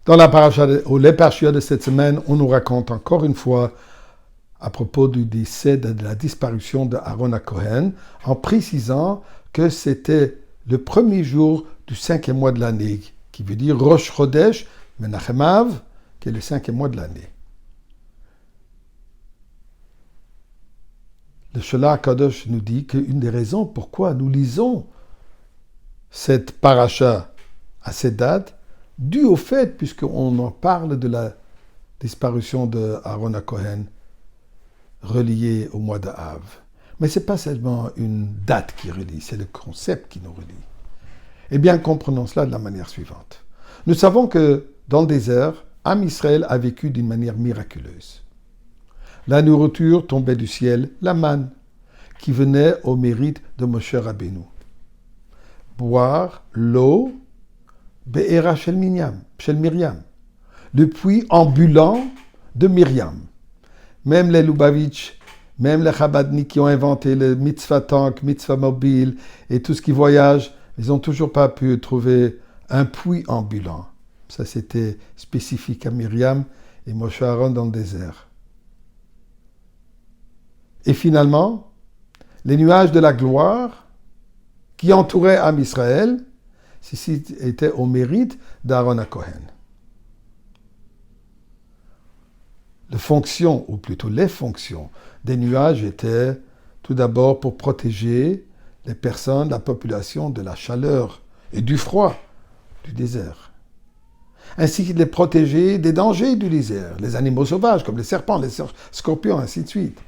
Dans la paracha ou les parachas de cette semaine, on nous raconte encore une fois à propos du décès, de la disparition de Aaron HaKohen, en précisant que c'était le premier jour du 5e mois de l'année, qui veut dire Rosh Chodesh Menachem Av, qui est le 5e mois de l'année. Le Sholah HaKadosh nous dit qu'une des raisons pourquoi nous lisons cette paracha à cette date, dû au fait, puisqu'on en parle de la disparition de Aaron HaKohen, reliée au mois d'Av. Mais ce n'est pas seulement une date qui relie, c'est le concept qui nous relie. Eh bien, comprenons cela de la manière suivante. Nous savons que dans le désert, Am Israël a vécu d'une manière miraculeuse. La nourriture tombait du ciel, la manne, qui venait au mérite de Moshe Rabbeinu. Boire l'eau, Be'era Shel Miriam, le puits ambulant de Myriam. Même les Lubavitch, même les Chabadnik qui ont inventé le mitzvah tank, mitzvah mobile et tout ce qui voyage, ils n'ont toujours pas pu trouver un puits ambulant. Ça, c'était spécifique à Myriam et Moshe Aaron dans le désert. Et finalement, les nuages de la gloire qui entouraient Am Israël, ceci était au mérite d'Aaron HaKohen. Les fonctions des nuages étaient tout d'abord pour protéger les personnes, la population de la chaleur et du froid du désert, ainsi que les protéger des dangers du désert, les animaux sauvages comme les serpents, les scorpions, ainsi de suite.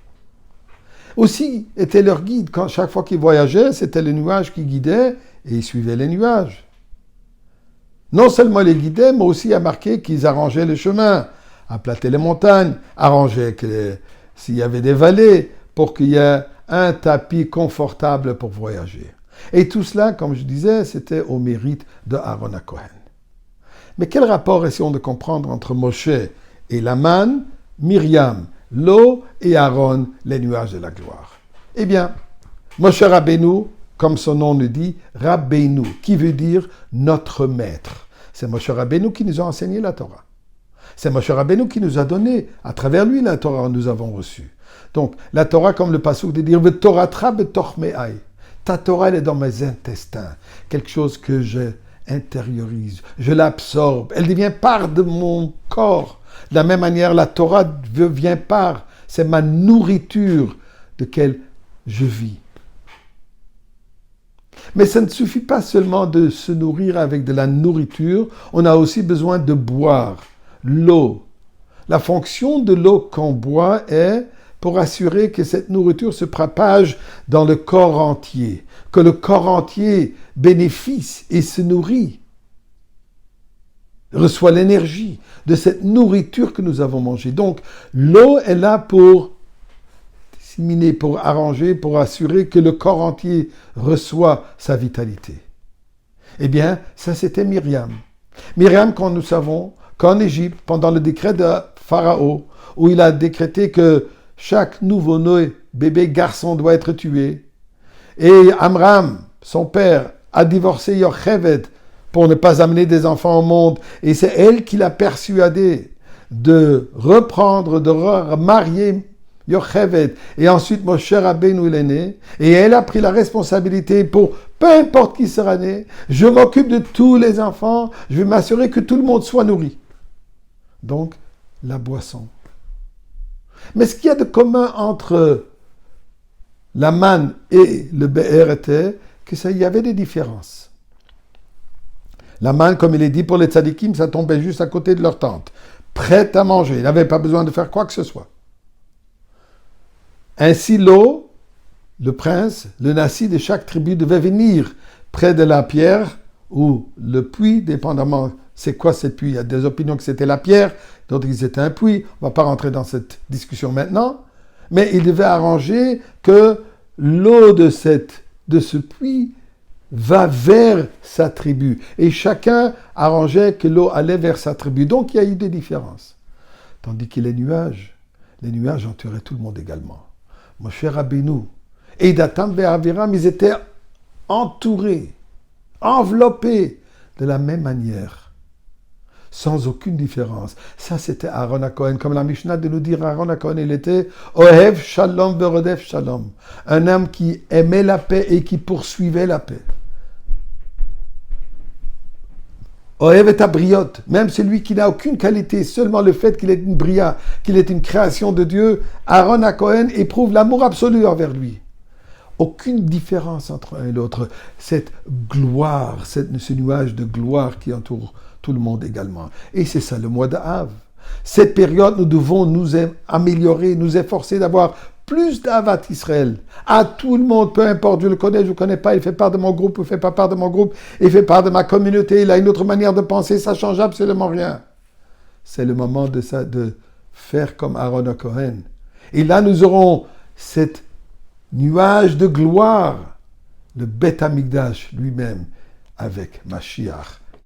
Aussi était leur guide. Chaque fois qu'ils voyageaient, c'était le nuage qui guidait et ils suivaient les nuages. Non seulement les guidaient, mais aussi a marqué qu'ils arrangeaient le chemin, aplattaient les montagnes, arrangeaient s'il y avait des vallées pour qu'il y ait un tapis confortable pour voyager. Et tout cela, comme je disais, c'était au mérite de Aaron HaKohen. Mais quel rapport essayons de comprendre entre Moshe et la manne, Myriam, l'eau et Aaron, les nuages de la gloire? Eh bien, Moshe Rabbeinu, comme son nom le dit, Rabbeinu, qui veut dire notre maître. C'est Moshe Rabbeinu qui nous a enseigné la Torah. C'est Moshe Rabbeinu qui nous a donné, à travers lui, la Torah que nous avons reçue. Donc, la Torah, comme le passouk de dire, Torah betoch me'ai. Ta Torah, elle est dans mes intestins. Quelque chose que je intériorise, je l'absorbe. Elle devient part de mon corps. De la même manière, la Torah devient part. C'est ma nourriture de laquelle je vis. Mais ça ne suffit pas seulement de se nourrir avec de la nourriture, on a aussi besoin de boire l'eau. La fonction de l'eau qu'on boit est pour assurer que cette nourriture se propage dans le corps entier, que le corps entier bénéficie et se nourrit, reçoit l'énergie de cette nourriture que nous avons mangée. Donc, l'eau est là pour disséminer, pour arranger, pour assurer que le corps entier reçoit sa vitalité. Eh bien, ça c'était Myriam. Myriam, quand nous savons qu'en Égypte, pendant le décret de Pharaon, où il a décrété que chaque nouveau-né, bébé garçon, doit être tué, et Amram, son père, a divorcé Yocheved pour ne pas amener des enfants au monde, et c'est elle qui l'a persuadé de reprendre, de remarier Yocheved, et ensuite Moshe Rabbeinu il est né, et elle a pris la responsabilité pour peu importe qui sera né, je m'occupe de tous les enfants, je vais m'assurer que tout le monde soit nourri. Donc, la boisson. Mais ce qu'il y a de commun entre la manne et le be'er était qu'il y avait des différences. La manne, comme il est dit pour les tzadikim, ça tombait juste à côté de leur tente, prête à manger. Ils n'avaient pas besoin de faire quoi que ce soit. Ainsi, l'eau, le prince, le nasi de chaque tribu devait venir près de la pierre ou le puits, dépendamment c'est quoi cette puits. Il y a des opinions que c'était la pierre, d'autres que c'était un puits. On ne va pas rentrer dans cette discussion maintenant. Mais il devait arranger que l'eau de ce puits va vers sa tribu. Et chacun arrangeait que l'eau allait vers sa tribu. Donc il y a eu des différences. Tandis que les nuages entouraient tout le monde également. Moshe Rabbeinu et Datam ve'Aviram, ils étaient entourés, enveloppés de la même manière. sans aucune différence. Ça, c'était Aaron HaKohen. Comme la Mishnah de nous dire, Aaron HaKohen, il était Ohev Shalom Verodef Shalom. Un homme qui aimait la paix et qui poursuivait la paix. Ohev est abriot. Même celui qui n'a aucune qualité, seulement le fait qu'il est une bria, qu'il est une création de Dieu, Aaron HaKohen éprouve l'amour absolu envers lui. Aucune différence entre un et l'autre. Cette gloire, ce nuage de gloire qui entoure tout le monde également. Et c'est ça le mois d'Av. Cette période, nous devons nous améliorer, nous efforcer d'avoir plus d'Avat Israël. À tout le monde, peu importe, je le connais, je ne le connais pas, il fait part de mon groupe, il ne fait pas part de mon groupe, il fait part de ma communauté, il a une autre manière de penser, ça ne change absolument rien. C'est le moment de faire comme Aaron HaKohen. Et là, nous aurons cette nuage de gloire, le Beth Amikdash lui-même, avec Mashiach